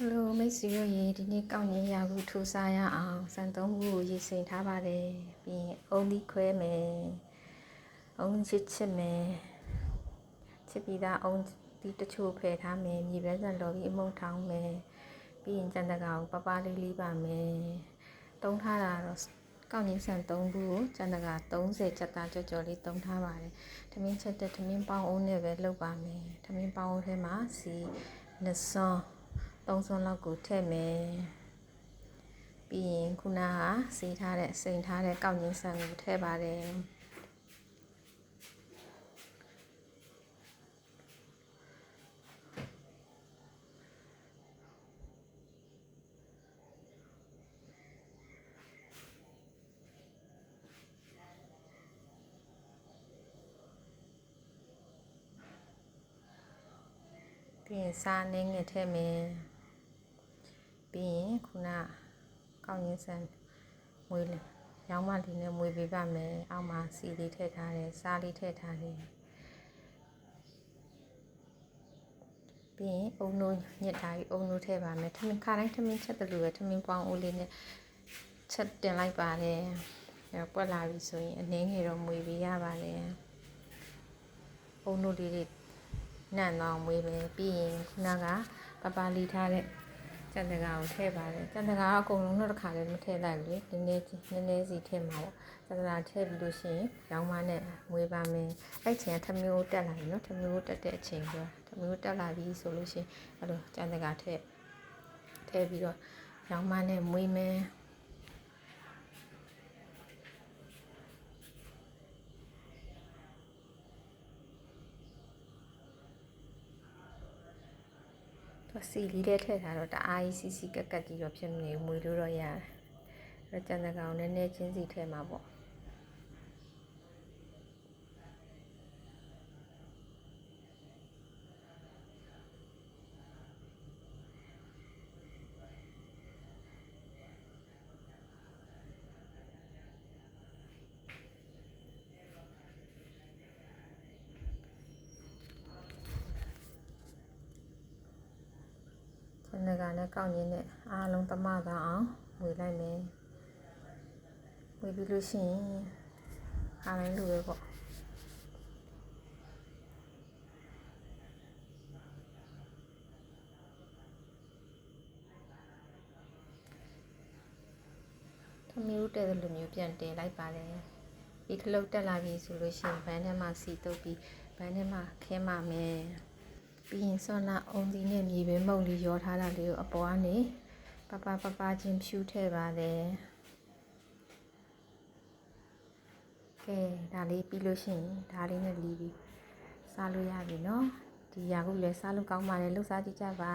Hello မိတ်ဆွေတို့ရေဒီနေ့ကောက်ညင်ရဘူးထိုးစားရအောင်စံသုံးခုကိုရေစိမ်ထားပါတယ်ပြီးရင်အုံးသီးခွဲမယ်အုံးချစ်မယ်ချစ်ပြီးသားအုံးသီးတချို့ဖယ်ထားမယ်မြေပဲစံလော်ပြီးအမုံထောင်းမယ်ပြီးရင်ကြံတကာကိုပပလေးပါမယ်တုံးထားတာတော့ကောက်ညင်စံသုံးခုကိုကြံတကာ30ချက်သားကြော်လေးတုံးထားပါတယ်ထမင်းချက်တဲ့ထမင်းပေါင်းအုံးနဲ့ပဲလုပ်ပါမယ်ထမင်းပေါင်းအုံးထဲမှာစီနှစ်စွန်း3စွန်းလောက်ကိုထည့်မယ်ပြီးရင်ခုနကစိမ်ထားတဲ့ကောက်ညင်ဆန်ကိုထည့်ပါတယ်ပြီးရင်စားနှင်းငယ်ထည့်မယ်ပြီးရင်ခုနကောက်ညင်ဆန်မွေးရောင်းမလေးနဲ့မွေးပေးပါမယ်အောက်မှာစီလေးထည့်ထားတယ်စားလေးထည့်ထားတယ်ပြီးရင်အုံနိုးညစ်ထားပြီးအုံနိုးထည့်ပါမယ်ထမင်းခါတိုင်းထမင်းချက်တယ်လို့ပဲထမင်းပေါင်းအိုးလေးနဲ့ချက်တင်လိုက်ပါတယ်အဲပွက်လာပြီဆိုရင်အနှင်းငယ်တော့မွေးပေးရပါတယ်အုံနိုးလေးတွေနန့်တော့မွေးမယ်ပြီးရင်ခုနကပပလေးထားတဲ့ကြံတကာကိုထည့်ပါတယ်ကြံတကာကအကုန်လုံးတော့တစ်ခါလည်းမထည့်လိုက်ဘူးလေနည်းနည်းစီထည့်မှာပေါ့ကြံတကာထည့်ပြီးလို့ရှိရင်ရောင်းမနဲ့မွေးပါမယ်အဲ့ချိန်ကထမင်းကိုတက်လာပြီနော်ထမင်းကိုတက်တဲ့အချိန်ဆိုထမင်းကိုတက်လာပြီဆိုလို့ရှိရင်အဲ့လိုကြံတကာထည့်ပြီးတော့ရောင်းမနဲ့မွေးမယ်စီလေးတဲ့ထည့်ထားတော့တအားကြီးစီကက်ကက်ကြီးတော့ဖြစ်မနေဘူးမွေလို့တော့ရတယ်အဲ့ကြံတကောင်နည်းနည်းချင်းစီထည့်မှာပေါ့ကြံတကာနဲ့ကောက်ညင်းနဲ့အားလုံးသမသာအောင်မွေလိုက်မယ်မွေပြီးလို့ရှိရင်အားလုံးလိုပဲပေါ့သမီးတို့တဲ့လိုမျိုးပြန်တင်လိုက်ပါတယ်ဒီခလုတ်တက်လာပြီဆိုလို့ရှိရင်ဘန်းထဲမှာစီတုပ်ပြီးဘန်းထဲမှာခင်းပါမယ်ပြီးရင်စောနာအုံသီးနဲ့မြေပဲမုတ်လေးရောထားတာလေးကိုအပေါ်ကနေပပချင်းဖြူထည့်ပါတယ်ကဲဒါလေးပြီးလို့ရှိရင်ဒါလေးနဲ့လီးပြီးစားလို့ရပြီနော်ဒီရာခုလည်းစားလို့ကောင်းပါတယ်လှူစားကြည့်ကြပါ